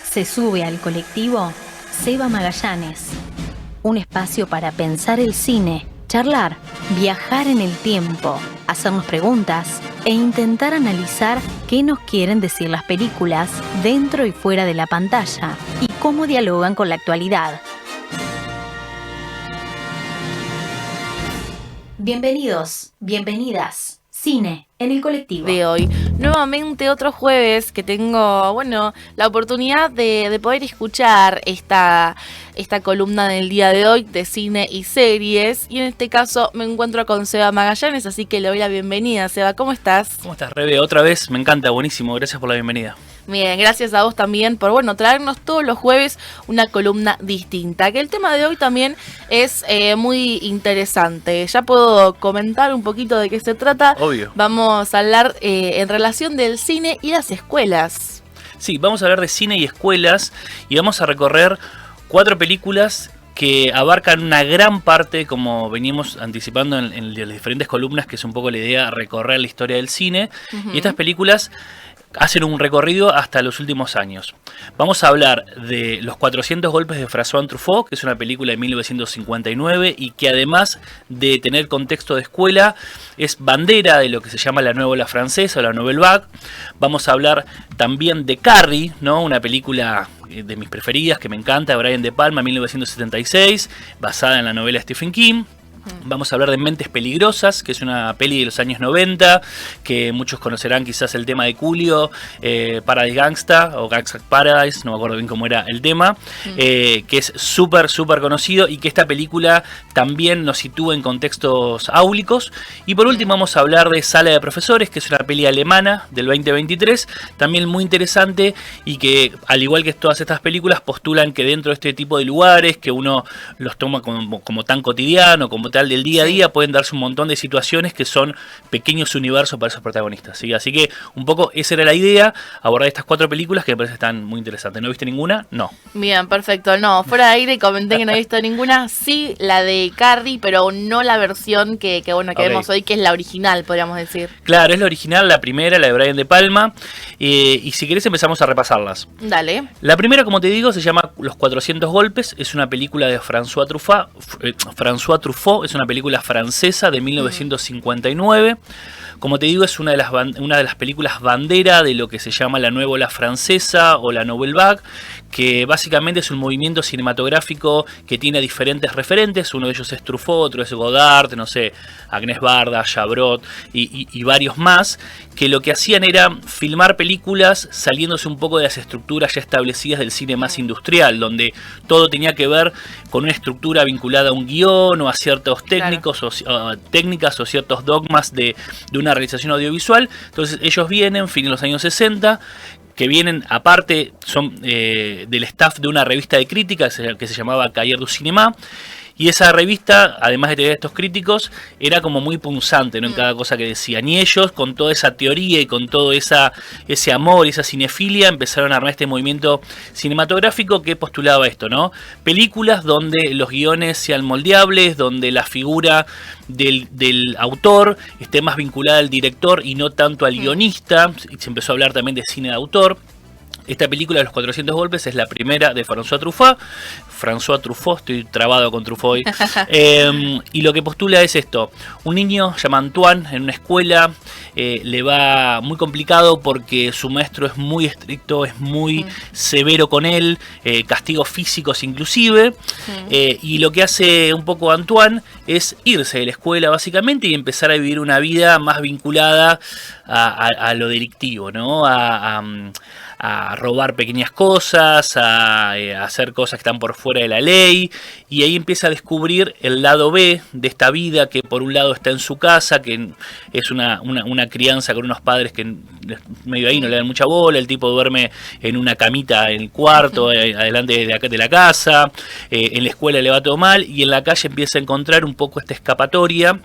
Se sube al colectivo Seba Magallanes. Un espacio para pensar el cine, charlar, viajar en el tiempo, hacernos preguntas e intentar analizar qué nos quieren decir las películas dentro y fuera de la pantalla y cómo dialogan con la actualidad. Bienvenidos, bienvenidas. Cine en el colectivo. De hoy. Nuevamente otro jueves que tengo, la oportunidad de poder escuchar esta columna del día de hoy de cine y series. Y en este caso me encuentro con Seba Magallanes, así que le doy la bienvenida. Seba, ¿cómo estás? ¿Cómo estás, Rebe? Otra vez, me encanta, buenísimo, gracias por la bienvenida. Bien, gracias a vos también por traernos todos los jueves una columna distinta. Que el tema de hoy también es muy interesante. Ya puedo comentar un poquito de qué se trata. Obvio. Vamos a hablar en relación del cine y las escuelas. Sí, vamos a hablar de cine y escuelas y vamos a recorrer 4 películas que abarcan una gran parte, como veníamos anticipando en las diferentes columnas, que es un poco la idea, recorrer la historia del cine. Y estas películas hacen un recorrido hasta los últimos años. Vamos a hablar de Los 400 golpes de François Truffaut, que es una película de 1959 y que además de tener contexto de escuela, es bandera de lo que se llama la nueva ola francesa o la Nouvelle Vague. Vamos a hablar también de Carrie, ¿no? Una película de mis preferidas que me encanta, de Brian De Palma, 1976, basada en la novela de Stephen King. Vamos a hablar de Mentes Peligrosas, que es una peli de los años 90, que muchos conocerán quizás el tema de Coolio, Paradise Gangsta o Gangsta Paradise, no me acuerdo bien cómo era el tema, que es súper conocido y que esta película también nos sitúa en contextos áulicos. Y por último vamos a hablar de Sala de Profesores, que es una peli alemana del 2023, también muy interesante y que, al igual que todas estas películas, postulan que dentro de este tipo de lugares, que uno los toma como tan cotidiano, como tal del día a día, pueden darse un montón de situaciones que son pequeños universos para esos protagonistas, ¿sí? Así que un poco esa era la idea, abordar estas 4 películas que me parece que están muy interesantes. ¿No viste ninguna? No. Bien, perfecto. No, fuera de aire comenté que no he visto ninguna. Sí, la de Carrie, pero no la versión que vemos hoy, que es la original, podríamos decir. Claro, es la original, la primera, la de Brian De Palma. Y si querés empezamos a repasarlas. Dale. La primera, como te digo, se llama Los 400 golpes. Es una película de François Truffaut. Es una película francesa de 1959. Como te digo, es una de las películas bandera de lo que se llama la nueva ola francesa o la Nouvelle Vague, que básicamente es un movimiento cinematográfico que tiene diferentes referentes. Uno de ellos es Truffaut, otro es Godard, no sé, Agnès Varda, Chabrol y varios más, que lo que hacían era filmar películas saliéndose un poco de las estructuras ya establecidas del cine más industrial, donde todo tenía que ver con una estructura vinculada a un guión o a ciertos técnicas o ciertos dogmas de una realización audiovisual. Entonces ellos vienen, fin de los años 60, que vienen, aparte, son del staff de una revista de crítica que se llamaba Cahiers du Cinéma. Y esa revista, además de tener estos críticos, era como muy punzante, ¿no? En cada cosa que decían. Y ellos, con toda esa teoría y con todo ese amor y esa cinefilia, empezaron a armar este movimiento cinematográfico que postulaba esto, ¿no? Películas donde los guiones sean moldeables, donde la figura del autor esté más vinculada al director y no tanto al guionista. Se empezó a hablar también de cine de autor. Esta película de Los 400 golpes es la primera de François Truffaut, estoy trabado con Truffaut hoy. Y lo que postula es esto: un niño llamado Antoine en una escuela le va muy complicado porque su maestro es muy estricto, es muy severo con él, castigos físicos inclusive, y lo que hace un poco Antoine es irse de la escuela básicamente y empezar a vivir una vida más vinculada a lo delictivo, ¿no? A robar pequeñas cosas, a hacer cosas que están por fuera de la ley, y ahí empieza a descubrir el lado B de esta vida, que por un lado está en su casa, que es una crianza con unos padres que medio ahí no le dan mucha bola, el tipo duerme en una camita en el cuarto, adelante de la casa, en la escuela le va todo mal, y en la calle empieza a encontrar un poco esta escapatoria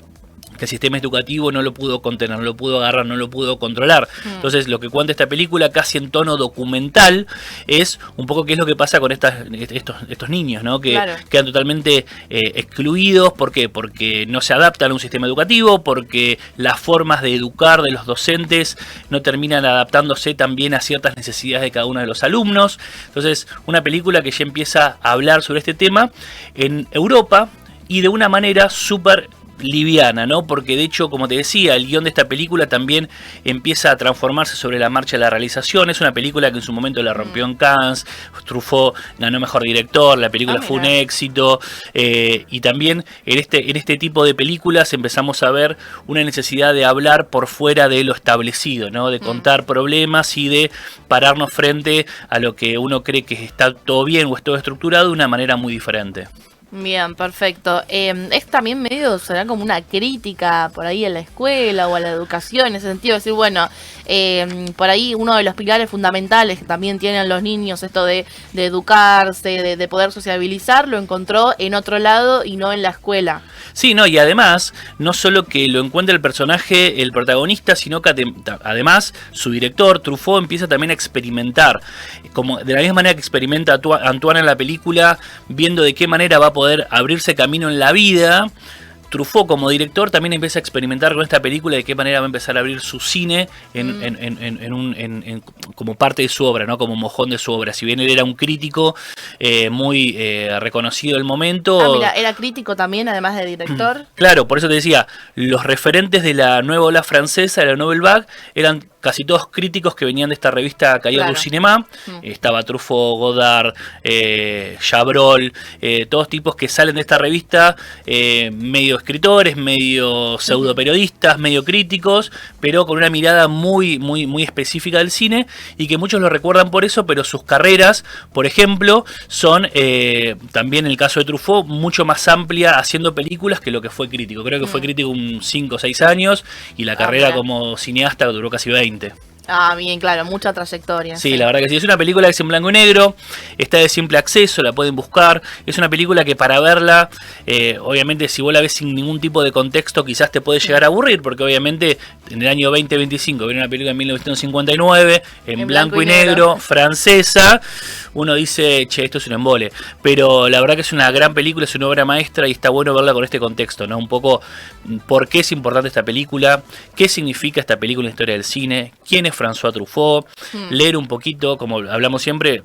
que el sistema educativo no lo pudo contener, no lo pudo agarrar, no lo pudo controlar. Entonces lo que cuenta esta película, casi en tono documental, es un poco qué es lo que pasa con estos niños, ¿no? Que quedan totalmente excluidos. ¿Por qué? Porque no se adaptan a un sistema educativo, porque las formas de educar de los docentes no terminan adaptándose también a ciertas necesidades de cada uno de los alumnos. Entonces, una película que ya empieza a hablar sobre este tema en Europa y de una manera súper liviana, ¿no? Porque de hecho, como te decía, el guión de esta película también empieza a transformarse sobre la marcha de la realización. Es una película que en su momento la rompió en Cannes, Truffaut ganó mejor director, la película fue un éxito, y también en este tipo de películas empezamos a ver una necesidad de hablar por fuera de lo establecido, ¿no? De contar problemas y de pararnos frente a lo que uno cree que está todo bien o es todo estructurado de una manera muy diferente. Bien, perfecto. Es también medio, será como una crítica por ahí a la escuela o a la educación, en ese sentido, decir, bueno, por ahí uno de los pilares fundamentales que también tienen los niños, esto de educarse, de poder sociabilizar, lo encontró en otro lado y no en la escuela. Sí, no, y además, no solo que lo encuentra el personaje, el protagonista, sino que además su director, Truffaut, empieza también a experimentar, como de la misma manera que experimenta Antoine en la película, viendo de qué manera va a poder abrirse camino en la vida. Truffaut como director también empieza a experimentar con esta película de qué manera va a empezar a abrir su cine como parte de su obra, ¿no? Como mojón de su obra. Si bien él era un crítico muy reconocido del momento. Mira, era crítico también, además de director. Claro, por eso te decía, los referentes de la nueva ola francesa, de la Nouvelle Vague, eran casi todos críticos que venían de esta revista Cahiers du Cinéma. Estaba Truffaut, Godard, Chabrol, todos tipos que salen de esta revista medio escritores, medio pseudo periodistas, medio críticos, pero con una mirada muy, muy, muy específica del cine, y que muchos lo recuerdan por eso, pero sus carreras, por ejemplo, son también en el caso de Truffaut mucho más amplia haciendo películas que lo que fue crítico. Creo que fue crítico 5 o 6 años y la carrera como cineasta duró casi 20. Bien, claro, mucha trayectoria. Sí, la verdad que sí. Es una película que es en blanco y negro, está de simple acceso, la pueden buscar. Es una película que para verla, obviamente si vos la ves sin ningún tipo de contexto, quizás te puede llegar a aburrir, porque obviamente en el año 2025 viene una película en 1959, en blanco y negro, francesa, uno dice, che, esto es un embole. Pero la verdad que es una gran película, es una obra maestra y está bueno verla con este contexto, ¿no? Un poco por qué es importante esta película, qué significa esta película en la historia del cine, quién es François Truffaut, leer un poquito, como hablamos siempre,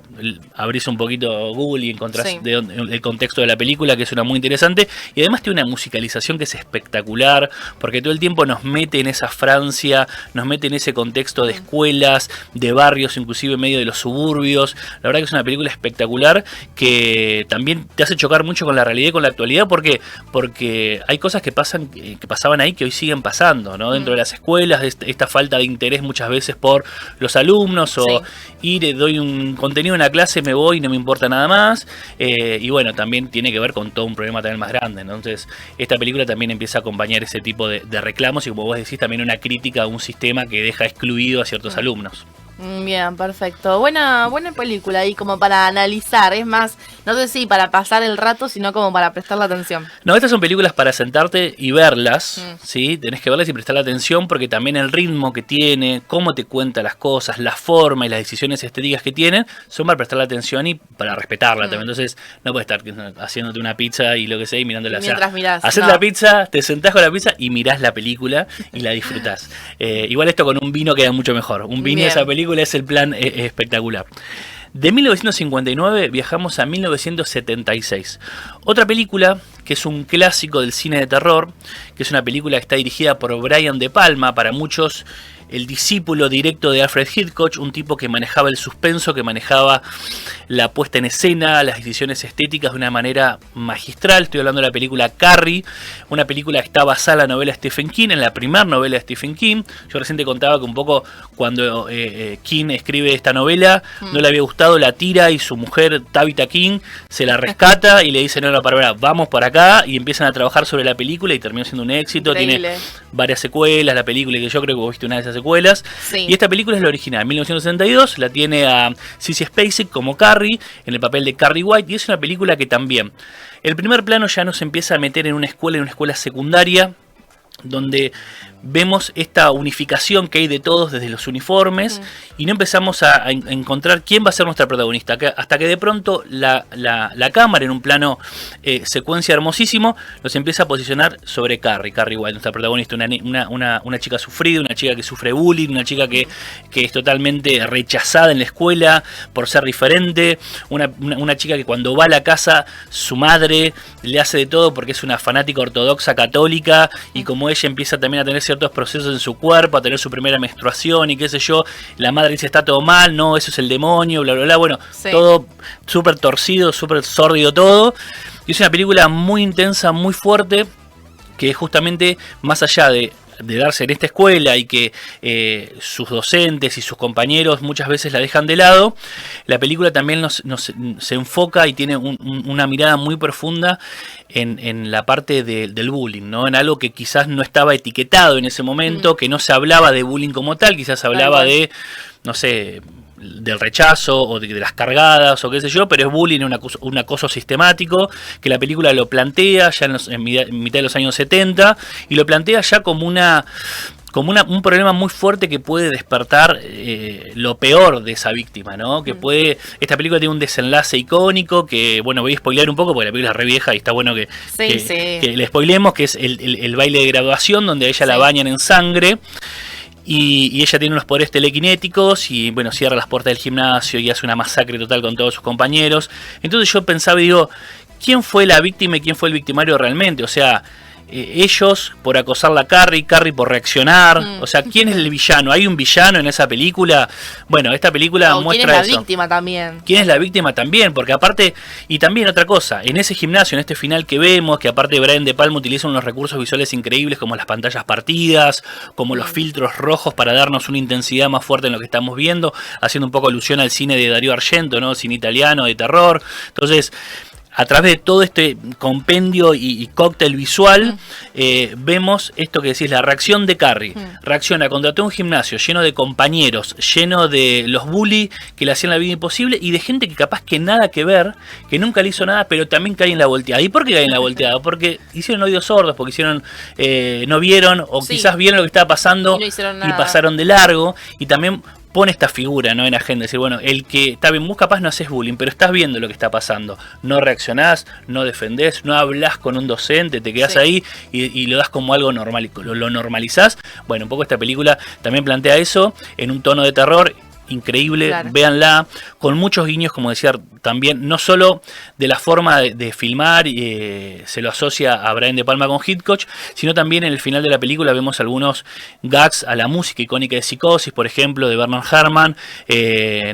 abrís un poquito Google y encontrás el contexto de la película, que es una muy interesante, y además tiene una musicalización que es espectacular, porque todo el tiempo nos mete en esa Francia, nos mete en ese contexto de escuelas, de barrios, inclusive en medio de los suburbios. La verdad que es una película espectacular que también te hace chocar mucho con la realidad y con la actualidad, porque hay cosas que pasaban ahí que hoy siguen pasando, ¿no? Dentro de las escuelas, esta falta de interés muchas veces por los alumnos, o doy un contenido en la clase, me voy y no me importa nada más, y bueno, también tiene que ver con todo un problema también más grande. Entonces esta película también empieza a acompañar ese tipo de reclamos y, como vos decís, también una crítica a un sistema que deja excluido a ciertos alumnos. Bien, perfecto. Buena película ahí como para analizar. Es más, no sé si para pasar el rato, sino como para prestarle atención. No, estas son películas para sentarte y verlas, ¿sí? Tenés que verlas y prestarle atención, porque también el ritmo que tiene, cómo te cuenta las cosas, la forma y las decisiones estéticas que tienen, son para prestarle atención y para respetarla también. Entonces no puedes estar haciéndote una pizza y lo que sea y mirándola. Mientras mirás. Haces la pizza, te sentás con la pizza y mirás la película y la disfrutás. Igual esto con un vino queda mucho mejor. Un vino de esa película es el plan espectacular. De 1959 viajamos a 1976. Otra película que es un clásico del cine de terror, que es una película que está dirigida por Brian De Palma, para muchos el discípulo directo de Alfred Hitchcock, un tipo que manejaba el suspenso, que manejaba la puesta en escena, las decisiones estéticas de una manera magistral. Estoy hablando de la película Carrie, una película que está basada en la novela de Stephen King, en la primera novela de Stephen King. Yo recién te contaba que un poco cuando King escribe esta novela, no le había gustado, la tira y su mujer, Tabitha King, se la rescata y le dice, no, para, vamos por acá, y empiezan a trabajar sobre la película y terminó siendo un éxito. Increíble. Tiene varias secuelas, la película, que yo creo que vos viste una de esas secuelas. Sí. Y esta película es la original, 1962, la tiene a Sissy Spacek como Carrie, en el papel de Carrie White, y es una película que también, el primer plano ya nos empieza a meter en una escuela secundaria, donde vemos esta unificación que hay de todos desde los uniformes y no empezamos a encontrar quién va a ser nuestra protagonista, hasta que de pronto la cámara en un plano secuencia hermosísimo nos empieza a posicionar sobre Carrie White, nuestra protagonista, una chica sufrida, una chica que sufre bullying, una chica que es totalmente rechazada en la escuela por ser diferente, una chica que cuando va a la casa su madre le hace de todo porque es una fanática ortodoxa católica, y como ella empieza también a tener ciertos procesos en su cuerpo, a tener su primera menstruación y qué sé yo, la madre dice está todo mal, no, eso es el demonio, bla bla bla, bueno, sí, todo súper torcido, súper sórdido todo, y es una película muy intensa, muy fuerte, que justamente más allá de darse en esta escuela y que sus docentes y sus compañeros muchas veces la dejan de lado, la película también se enfoca y tiene una mirada muy profunda en la parte del bullying, ¿no? En algo que quizás no estaba etiquetado en ese momento, que no se hablaba de bullying como tal, quizás hablaba de, no sé, del rechazo o de las cargadas o qué sé yo, pero es bullying, un acoso sistemático, que la película lo plantea ya en mitad de los años 70 y lo plantea ya como un problema muy fuerte que puede despertar lo peor de esa víctima, ¿no? Que esta película tiene un desenlace icónico que, bueno, voy a spoilear un poco porque la película es re vieja y está bueno que le spoilemos, que es el baile de graduación donde a ella la bañan en sangre. Y ella tiene unos poderes telequinéticos y bueno, cierra las puertas del gimnasio y hace una masacre total con todos sus compañeros. Entonces yo pensaba y digo, ¿quién fue la víctima y quién fue el victimario realmente? O sea, ellos por acosarla a Carrie por reaccionar. O sea, ¿quién es el villano? ¿Hay un villano en esa película? Bueno, esta película muestra eso. ¿Quién es la víctima también? ¿Quién es la víctima también? Porque aparte, y también otra cosa, en ese gimnasio, en este final que vemos, que aparte Brian De Palma utiliza unos recursos visuales increíbles como las pantallas partidas, como los filtros rojos para darnos una intensidad más fuerte en lo que estamos viendo, haciendo un poco alusión al cine de Dario Argento, ¿no? Cine italiano de terror. Entonces, a través de todo este compendio y cóctel visual, vemos esto que decís, la reacción de Carrie. Reacciona contra todo un gimnasio lleno de compañeros, lleno de los bullies que le hacían la vida imposible y de gente que capaz que nada que ver, que nunca le hizo nada, pero también cae en la volteada. ¿Y por qué cae en la volteada? Porque hicieron oídos sordos, porque no vieron, o quizás vieron lo que estaba pasando y pasaron de largo, y también pone esta figura, ¿no?, en agenda, decir, bueno, el que está bien, vos capaz no haces bullying, pero estás viendo lo que está pasando, no reaccionás, no defendés, no hablas con un docente, te quedás ahí y lo das como algo normal, lo normalizás. Bueno, un poco esta película también plantea eso en un tono de terror increíble, véanla, con muchos guiños, como decía también, no solo de la forma de filmar, se lo asocia a Brian De Palma con Hitchcock, sino también en el final de la película vemos algunos gags a la música icónica de Psicosis, por ejemplo, de Bernard Herrmann,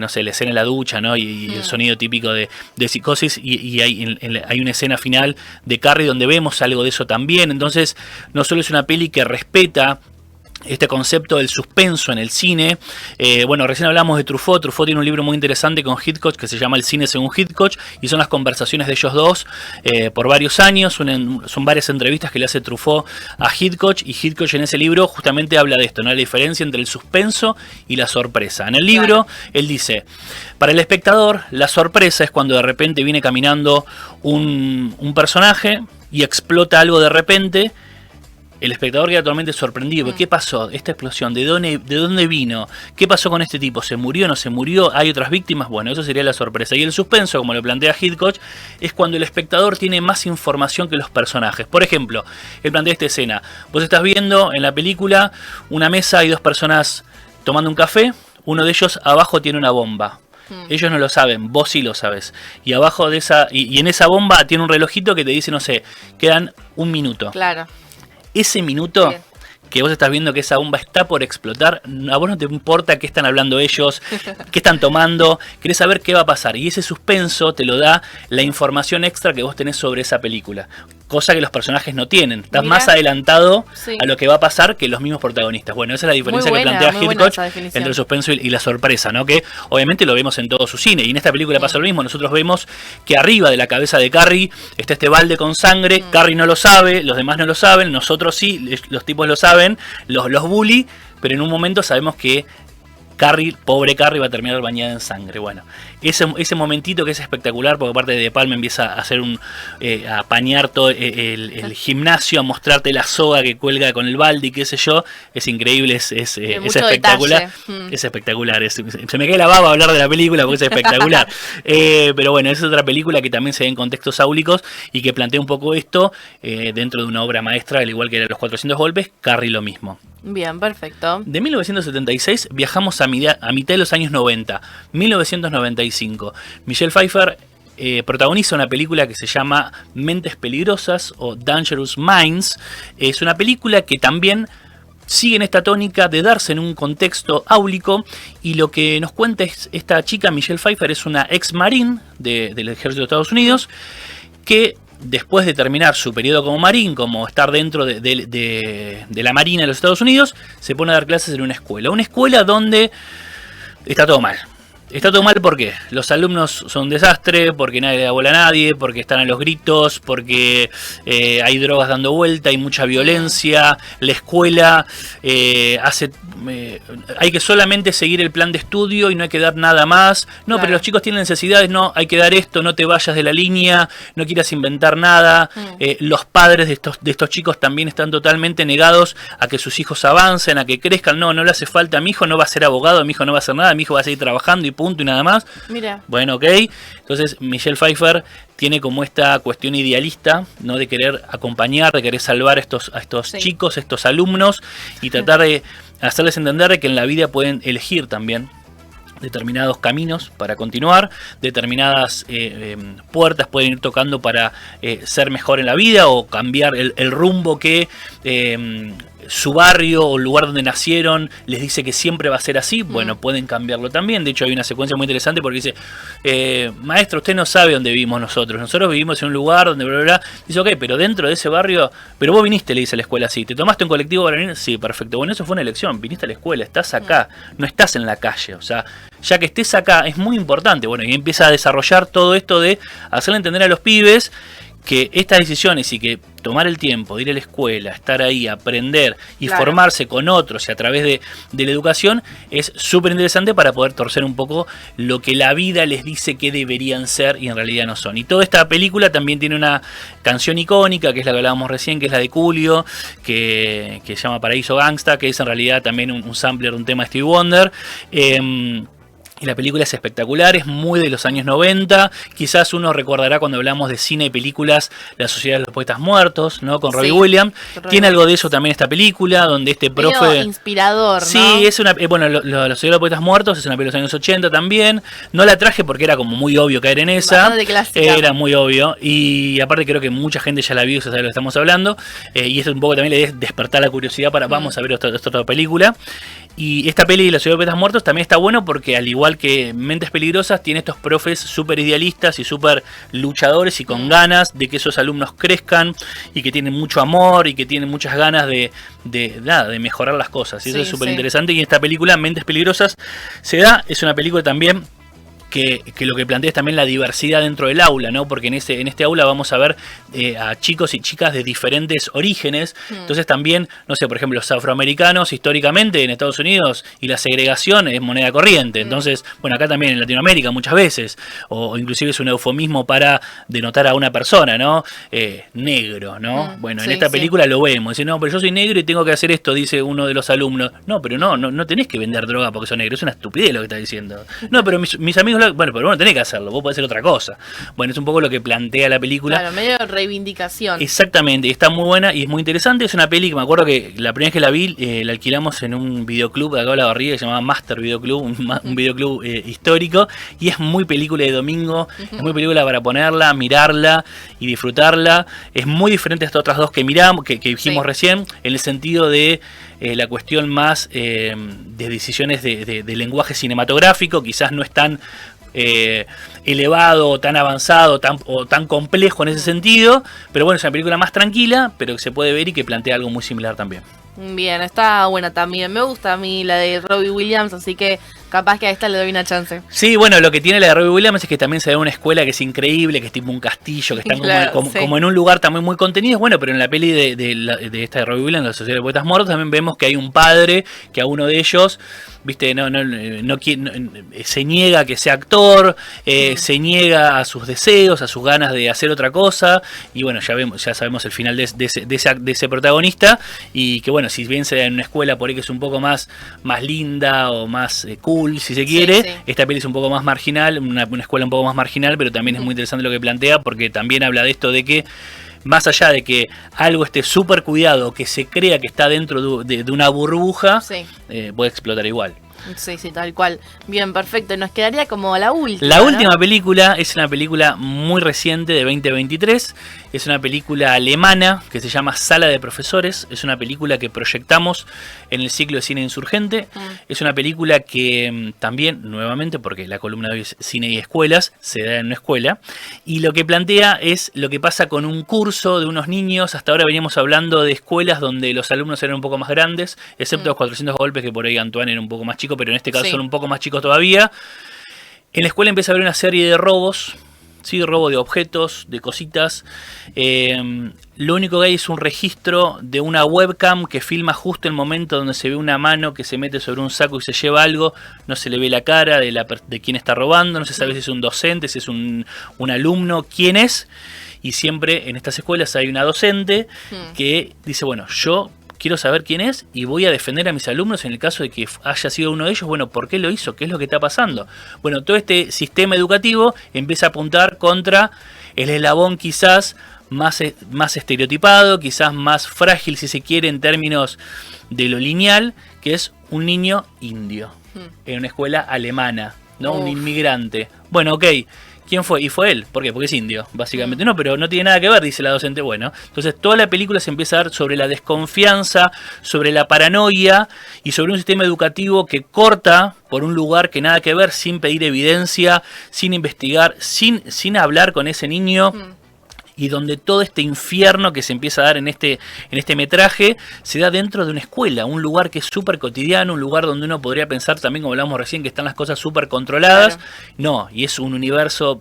no sé, la escena en la ducha, ¿no? Y el sonido típico de Psicosis, y hay una escena final de Carrie donde vemos algo de eso también. Entonces, no solo es una peli que respeta este concepto del suspenso en el cine. Bueno, recién hablamos de Truffaut. Truffaut tiene un libro muy interesante con Hitchcock que se llama El cine según Hitchcock, y son las conversaciones de ellos dos por varios años. Son varias entrevistas que le hace Truffaut a Hitchcock, y Hitchcock en ese libro justamente habla de esto, ¿no? La diferencia entre el suspenso y la sorpresa. En el libro él dice, para el espectador la sorpresa es cuando de repente viene caminando un personaje y explota algo de repente. El espectador queda totalmente sorprendido. ¿Qué pasó? ¿Esta explosión? ¿De dónde vino? ¿Qué pasó con este tipo? ¿Se murió? ¿No se murió? ¿Hay otras víctimas? Bueno, eso sería la sorpresa. Y el suspenso, como lo plantea Hitchcock, es cuando el espectador tiene más información que los personajes. Por ejemplo, él plantea esta escena. Vos estás viendo en la película una mesa y dos personas tomando un café. Uno de ellos abajo tiene una bomba. Ellos no lo saben, vos sí lo sabes. Y abajo de esa, y en esa bomba tiene un relojito que te dice, no sé, quedan un minuto. Claro. Ese minuto que vos estás viendo que esa bomba está por explotar, a vos no te importa qué están hablando ellos, qué están tomando, querés saber qué va a pasar. Y ese suspenso te lo da la información extra que vos tenés sobre esa película. Cosa que los personajes no tienen. Estás más adelantado a lo que va a pasar que los mismos protagonistas. Bueno, esa es la diferencia que plantea Hitchcock entre el suspenso y la sorpresa, ¿no? Que obviamente lo vemos en todo su cine. Y en esta película pasa lo mismo. Nosotros vemos que arriba de la cabeza de Carrie está este balde con sangre. Carrie no lo sabe, los demás no lo saben, nosotros sí, los tipos lo saben, los bully, pero en un momento sabemos que Carrie, pobre Carrie, va a terminar bañada en sangre. Bueno, ese momentito que es espectacular, porque aparte de Palma empieza a hacer a apañar todo el gimnasio, a mostrarte la soga que cuelga con el balde y qué sé yo, es increíble, es espectacular. Es espectacular, se me cae la baba hablar de la película porque es espectacular. Pero bueno, es otra película que también se ve en contextos áulicos y que plantea un poco esto dentro de una obra maestra, al igual que era Los 400 golpes, Carrie lo mismo. Bien, perfecto. De 1976 viajamos a mitad de los años 90, 1995. Michelle Pfeiffer protagoniza una película que se llama Mentes Peligrosas o Dangerous Minds. Es una película que también sigue en esta tónica de darse en un contexto áulico, y lo que nos cuenta es esta chica, Michelle Pfeiffer, es una ex marín del ejército de Estados Unidos, que después de terminar su periodo como marín, como estar dentro de la Marina de los Estados Unidos, se pone a dar clases en una escuela donde está todo mal. Está todo mal porque los alumnos son un desastre, porque nadie le da bola a nadie, porque están a los gritos, porque hay drogas dando vuelta, hay mucha violencia, la escuela hay que solamente seguir el plan de estudio y no hay que dar nada más. No, claro. Pero los chicos tienen necesidades, no, hay que dar esto, no te vayas de la línea, no quieras inventar nada. Los padres de estos chicos también están totalmente negados a que sus hijos avancen, a que crezcan. No le hace falta, mi hijo no va a ser abogado, mi hijo no va a hacer nada, mi hijo va a seguir trabajando y punto y nada más. Mira. Bueno, ok. Entonces Michelle Pfeiffer tiene como esta cuestión idealista, ¿no? De querer acompañar, de querer salvar a estos chicos, estos alumnos, y tratar de hacerles entender que en la vida pueden elegir también determinados caminos para continuar, determinadas puertas pueden ir tocando para ser mejor en la vida o cambiar el rumbo que su barrio o el lugar donde nacieron les dice que siempre va a ser así. Bueno, pueden cambiarlo también. De hecho, hay una secuencia muy interesante porque dice, maestro, usted no sabe dónde vivimos nosotros vivimos en un lugar donde bla, bla, bla. Dice, ok, pero dentro de ese barrio, pero vos viniste, le dice a la escuela así, ¿te tomaste un colectivo para venir? Sí, perfecto. Bueno, eso fue una elección, viniste a la escuela, estás acá, no estás en la calle. O sea, ya que estés acá es muy importante. Bueno, y empieza a desarrollar todo esto de hacerle entender a los pibes que estas decisiones y que tomar el tiempo de ir a la escuela, estar ahí, aprender y formarse con otros y a través de la educación es súper interesante para poder torcer un poco lo que la vida les dice que deberían ser y en realidad no son. Y toda esta película también tiene una canción icónica, que es la que hablábamos recién, que es la de Coolio, que se llama Paraíso Gangsta, que es en realidad también un sampler de un tema de Stevie Wonder. Y la película es espectacular, es muy de los años 90. Quizás uno recordará cuando hablamos de cine y películas, La Sociedad de los Poetas Muertos, ¿no? Con Robbie Williams. Tiene algo de eso también esta película, donde este profe... Medio inspirador, ¿no? Sí, es una... Bueno, La Sociedad de los Poetas Muertos es una película de los años 80 también. No la traje porque era como muy obvio caer en esa. Era muy obvio. Y aparte creo que mucha gente ya la vio, se sabe de lo que estamos hablando. Y eso un poco también le despertar la curiosidad para vamos a ver esta otra película. Y esta peli de La Ciudad de los Poetas Muertos también está bueno porque al igual que Mentes Peligrosas tiene estos profes súper idealistas y súper luchadores y con ganas de que esos alumnos crezcan y que tienen mucho amor y que tienen muchas ganas de mejorar las cosas. Y eso es súper interesante. Y en esta película, Mentes Peligrosas, es una película también que lo que plantea es también la diversidad dentro del aula, ¿no? Porque en este aula vamos a ver a chicos y chicas de diferentes orígenes. Entonces también, no sé, por ejemplo, los afroamericanos históricamente en Estados Unidos y la segregación es moneda corriente. Entonces, bueno, acá también en Latinoamérica muchas veces, o inclusive es un eufemismo para denotar a una persona, ¿no? Negro, ¿no? Bueno, en esta película lo vemos. Dice, no, pero yo soy negro y tengo que hacer esto, dice uno de los alumnos. No, pero no tenés que vender droga porque sos negro. Es una estupidez lo que estás diciendo. No, pero mis amigos... Bueno, pero vos no tenés que hacerlo, vos podés hacer otra cosa. Bueno, es un poco lo que plantea la película. Claro, medio de reivindicación. Exactamente, y está muy buena y es muy interesante. Es una peli que me acuerdo que la primera vez que la vi, la alquilamos en un videoclub de acá de la Barriga que se llamaba Master Videoclub, un videoclub histórico. Y es muy película de domingo, es muy película para ponerla, mirarla y disfrutarla. Es muy diferente a estas otras dos que miramos, que dijimos recién, en el sentido de la cuestión más de decisiones de lenguaje cinematográfico. Quizás no es tan elevado, tan avanzado o tan complejo en ese sentido, pero bueno, es una película más tranquila, pero que se puede ver y que plantea algo muy similar también. Bien, está buena también. Me gusta a mí la de Robbie Williams, así que capaz que a esta le doy una chance. Sí, bueno, lo que tiene la de Robbie Williams es que también se ve una escuela que es increíble, que es tipo un castillo, que están Claro, como en un lugar también muy contenido. Bueno, pero en la peli de esta de Robbie Williams, la Sociedad de Poetas Muertos, también vemos que hay un padre que a uno de ellos, viste, se niega a que sea actor, se niega a sus deseos, a sus ganas de hacer otra cosa. Y bueno, ya sabemos el final de ese protagonista. Y que bueno, si bien sea en una escuela por ahí que es un poco más linda o más cool, si se quiere, sí. esta peli es un poco más marginal, una escuela un poco más marginal, pero también es muy interesante lo que plantea, porque también habla de esto de que más allá de que algo esté súper cuidado, que se crea que está dentro de una burbuja, Sí. puede explotar igual. Sí, tal cual. Bien, perfecto. Nos quedaría como la última. La ¿no? última película es una película muy reciente de 2023. Es una película alemana que se llama Sala de Profesores. Es una película que proyectamos en el ciclo de cine insurgente. Es una película que también, nuevamente, porque la columna de hoy es cine y escuelas, se da en una escuela. Y lo que plantea es lo que pasa con un curso de unos niños. Hasta ahora veníamos hablando de escuelas donde los alumnos eran un poco más grandes, excepto los 400 golpes, que por ahí Antoine era un poco más chico, pero en este caso son un poco más chicos todavía. En la escuela empieza a haber una serie de robos, ¿sí? Robo de objetos, de cositas. Lo único que hay es un registro de una webcam que filma justo el momento donde se ve una mano que se mete sobre un saco y se lleva algo. No se le ve la cara de quién está robando, no se sabe si es un docente, si es un alumno, quién es. Y siempre en estas escuelas hay una docente que dice, bueno, yo quiero saber quién es y voy a defender a mis alumnos en el caso de que haya sido uno de ellos. Bueno, ¿por qué lo hizo? ¿Qué es lo que está pasando? Bueno, todo este sistema educativo empieza a apuntar contra el eslabón quizás más estereotipado, quizás más frágil si se quiere en términos de lo lineal, que es un niño indio en una escuela alemana, ¿no? Un inmigrante. Bueno, ok. ¿Quién fue? Y fue él. ¿Por qué? Porque es indio, básicamente. No, pero no tiene nada que ver, dice la docente. Bueno, entonces toda la película se empieza a dar sobre la desconfianza, sobre la paranoia y sobre un sistema educativo que corta por un lugar que nada que ver, sin pedir evidencia, sin investigar, sin hablar con ese niño. Y donde todo este infierno que se empieza a dar en este metraje se da dentro de una escuela, un lugar que es súper cotidiano, un lugar donde uno podría pensar también, como hablamos recién, que están las cosas súper controladas. Claro. No, y es un universo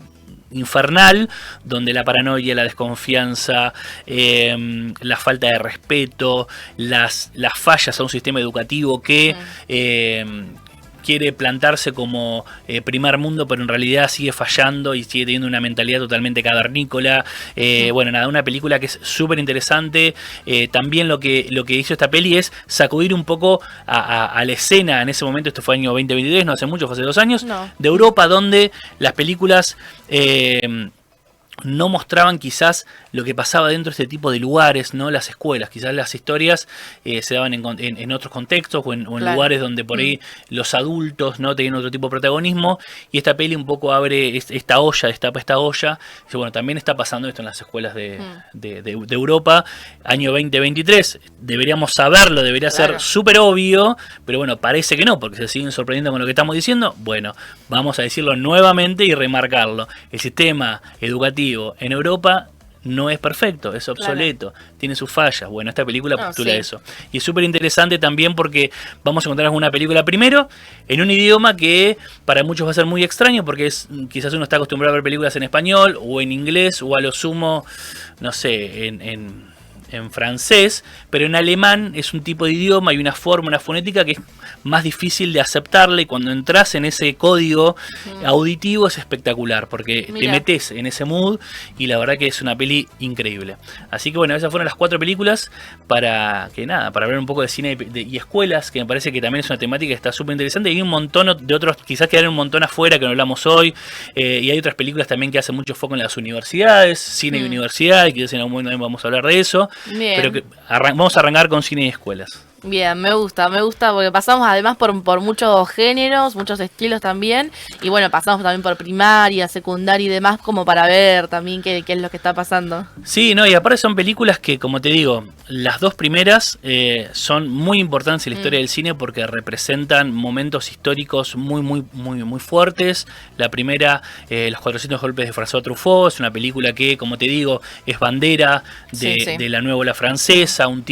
infernal donde la paranoia, la desconfianza, la falta de respeto, las fallas a un sistema educativo que quiere plantarse como primer mundo, pero en realidad sigue fallando y sigue teniendo una mentalidad totalmente cavernícola. Bueno, nada, una película que es súper interesante. También lo que hizo esta peli es sacudir un poco a la escena en ese momento. Esto fue año 2023, no hace mucho, fue hace 2 años, de Europa, donde las películas no mostraban quizás lo que pasaba dentro de este tipo de lugares, ¿no? Las escuelas, quizás las historias se daban en otros contextos o en lugares donde por ahí los adultos no tenían otro tipo de protagonismo, y esta peli un poco abre esta olla, destapa esta olla, y dice, bueno, también está pasando esto en las escuelas de Europa, año 2023, deberíamos saberlo, debería ser súper obvio, pero bueno, parece que no, porque se siguen sorprendiendo con lo que estamos diciendo. Bueno, vamos a decirlo nuevamente y remarcarlo, el sistema educativo en Europa no es perfecto, es obsoleto, tiene sus fallas. Bueno, esta película postula eso. Y es súper interesante también porque vamos a encontrarnos una película primero en un idioma que para muchos va a ser muy extraño, porque quizás uno está acostumbrado a ver películas en español o en inglés o a lo sumo, no sé, en francés, pero en alemán es un tipo de idioma y una forma, una fonética que es más difícil de aceptarle, y cuando entras en ese código auditivo es espectacular, porque te metes en ese mood y la verdad que es una peli increíble. Así que bueno, esas fueron las 4 películas para hablar un poco de cine y escuelas, que me parece que también es una temática que está súper interesante, y hay un montón de otros, quizás quedaron un montón afuera que no hablamos hoy, y hay otras películas también que hacen mucho foco en las universidades, cine y universidad, y quizás en algún momento vamos a hablar de eso. Bien. Pero vamos a arrancar con cine y escuelas. Bien, me gusta porque pasamos además por muchos géneros, muchos estilos también, y bueno, pasamos también por primaria, secundaria y demás, como para ver también qué es lo que está pasando. Sí, no, y aparte son películas que, como te digo, las 2 primeras son muy importantes en la historia del cine porque representan momentos históricos muy fuertes. La primera, Los 400 golpes de François Truffaut, es una película que, como te digo, es bandera de la nueva ola francesa, un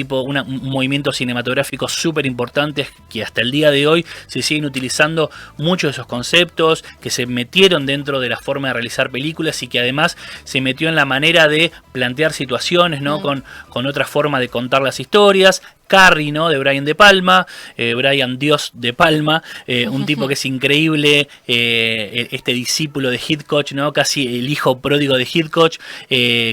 movimiento cinematográfico cinematográficos súper importantes que hasta el día de hoy se siguen utilizando muchos de esos conceptos, que se metieron dentro de la forma de realizar películas y que además se metió en la manera de plantear situaciones, ¿no? Con otra forma de contar las historias. Carrie, ¿no? De Brian De Palma, Brian Dios De Palma, un tipo que es increíble, este discípulo de Hitchcock, ¿no? Casi el hijo pródigo de Hitchcock,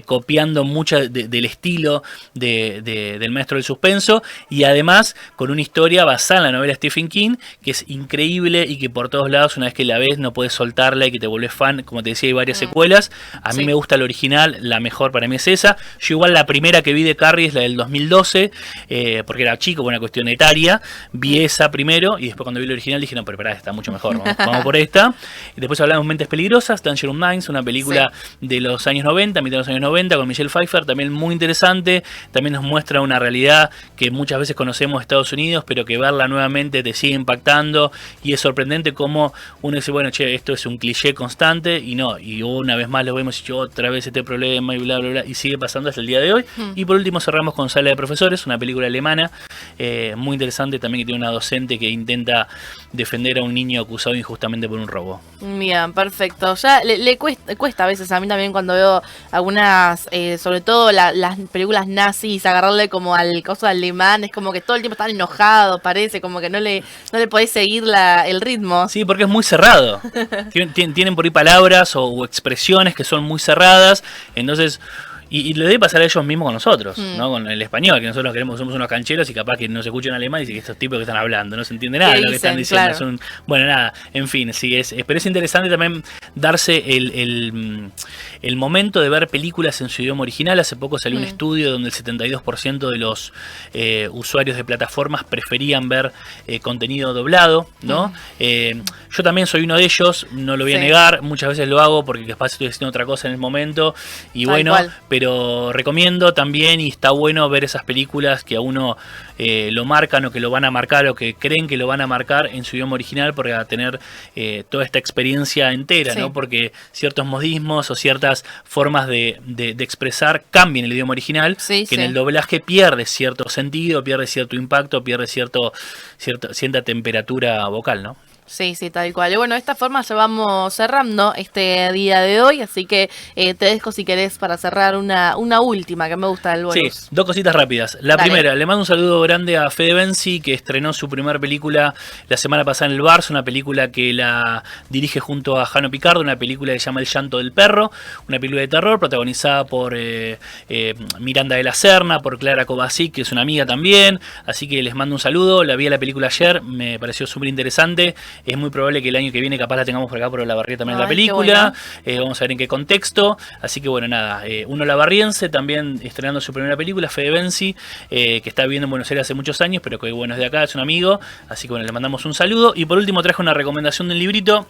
copiando mucho del estilo del maestro del suspenso, y además con una historia basada en la novela de Stephen King, que es increíble y que por todos lados, una vez que la ves, no puedes soltarla y que te volvés fan. Como te decía, hay varias secuelas. A mí me gusta la original, la mejor para mí es esa. Yo igual la primera que vi de Carrie es la del 2012, porque era chico, por una cuestión etaria. Vi esa primero y después cuando vi la original dije, no, pero pará, está mucho mejor, vamos por esta. Y después hablamos Mentes Peligrosas, Dangerous Minds, una película de los años 90, mitad de los años 90, con Michelle Pfeiffer, también muy interesante. También nos muestra una realidad que muchas veces conocemos de Estados Unidos, pero que verla nuevamente te sigue impactando, y es sorprendente cómo uno dice, bueno, che, esto es un cliché constante, y no, y una vez más lo vemos y otra vez este problema y bla, bla, bla, y sigue pasando hasta el día de hoy. Y por último cerramos con Sala de Profesores, una película alemana, muy interesante también, que tiene una docente que intenta defender a un niño acusado injustamente por un robo. Bien, perfecto. Ya le cuesta a veces a mí también cuando veo algunas, sobre todo las películas nazis, agarrarle como al coso alemán, es como que todo el tiempo están enojados, parece, como que no le podés seguir el ritmo. Sí, porque es muy cerrado. Tienen por ahí palabras o expresiones que son muy cerradas, entonces... Y le debe pasar a ellos mismos con nosotros, ¿no? Con el español, que nosotros somos unos cancheros y capaz que no se escucha en alemán y dice que estos tipos que están hablando, no se entiende nada de lo que están diciendo. Claro. Bueno, nada, en fin, sí, pero es interesante también darse el momento de ver películas en su idioma original. Hace poco salió un estudio donde el 72% de los usuarios de plataformas preferían ver contenido doblado, ¿no? Yo también soy uno de ellos, no lo voy a negar, muchas veces lo hago porque capaz estoy haciendo otra cosa en el momento, y bueno, pero recomiendo también, y está bueno ver esas películas que a uno lo marcan o que lo van a marcar o que creen que lo van a marcar en su idioma original, para tener toda esta experiencia entera, ¿no? Porque ciertos modismos o ciertas formas de expresar cambian el idioma original, que en el doblaje pierde cierto sentido, pierde cierto impacto, pierde cierta temperatura vocal, ¿no? Sí, tal cual. Y bueno, de esta forma ya vamos cerrando este día de hoy, así que te dejo si querés para cerrar una última, que me gusta el bonus. Sí, dos cositas rápidas. La primera, le mando un saludo grande a Fede Benzi, que estrenó su primera película la semana pasada en el Barça, una película que la dirige junto a Jano Picardo, una película que se llama El llanto del perro, una película de terror protagonizada por Miranda de la Serna, por Clara Kovacic, que es una amiga también, así que les mando un saludo. La vi a la película ayer, me pareció súper interesante. Es muy probable que el año que viene capaz la tengamos por acá por Olavarría también la película. Vamos a ver en qué contexto. Así que bueno, nada, un olavarriense también estrenando su primera película, Fede Benzi, que está viviendo en Buenos Aires hace muchos años, pero que bueno, es de acá, es un amigo. Así que bueno, le mandamos un saludo. Y por último traje una recomendación de un librito,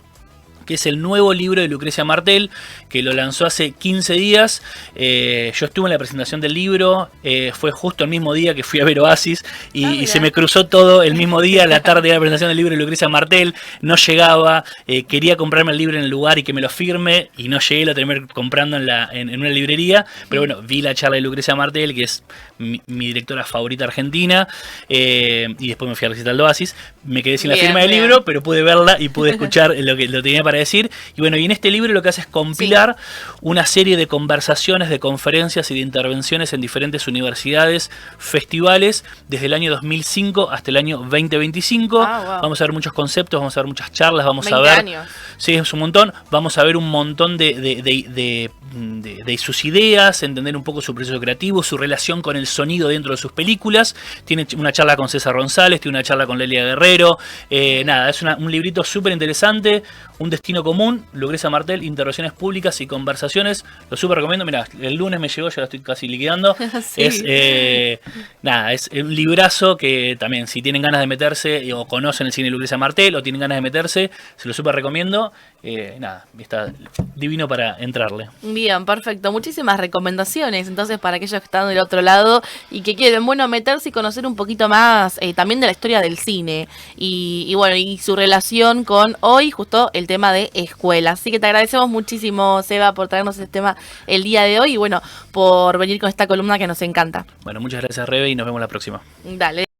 que es el nuevo libro de Lucrecia Martel, que lo lanzó hace 15 días. Yo estuve en la presentación del libro, fue justo el mismo día que fui a ver Oasis, y se me cruzó todo el mismo día, la tarde de la presentación del libro de Lucrecia Martel. No llegaba, quería comprarme el libro en el lugar y que me lo firme, y no llegué, lo terminé comprando en una librería, pero bueno, vi la charla de Lucrecia Martel, que es mi directora favorita argentina, y después me fui al recital de Oasis. Me quedé sin la firma del libro, pero pude verla y pude escuchar lo que lo tenía para decir. Y bueno, y en este libro lo que hace es compilar una serie de conversaciones, de conferencias y de intervenciones en diferentes universidades, festivales, desde el año 2005 hasta el año 2025. Vamos a ver muchos conceptos, vamos a ver muchas charlas, vamos a ver... años. Sí, es un montón. Vamos a ver un montón de sus ideas, entender un poco su proceso creativo, su relación con el sonido dentro de sus películas. Tiene una charla con César González, tiene una charla con Lelia Guerrero. Nada, es un librito súper interesante. Un destino común, Lucrecia Martel, intervenciones públicas y conversaciones. Lo súper recomiendo. Mirá, el lunes me llegó, ya lo estoy casi liquidando. Es un librazo que también, si tienen ganas de meterse o conocen el cine de Lucrecia Martel o tienen ganas de meterse, se lo súper recomiendo. Nada, está divino para entrarle. Bien, perfecto. Muchísimas recomendaciones entonces para aquellos que están del otro lado y que quieren, bueno, meterse y conocer un poquito más también de la historia del cine y bueno, y su relación con hoy, justo el tema de escuela. Así que te agradecemos muchísimo, Seba, por traernos este tema el día de hoy y bueno, por venir con esta columna que nos encanta. Bueno, muchas gracias, Rebe, y nos vemos la próxima. Dale.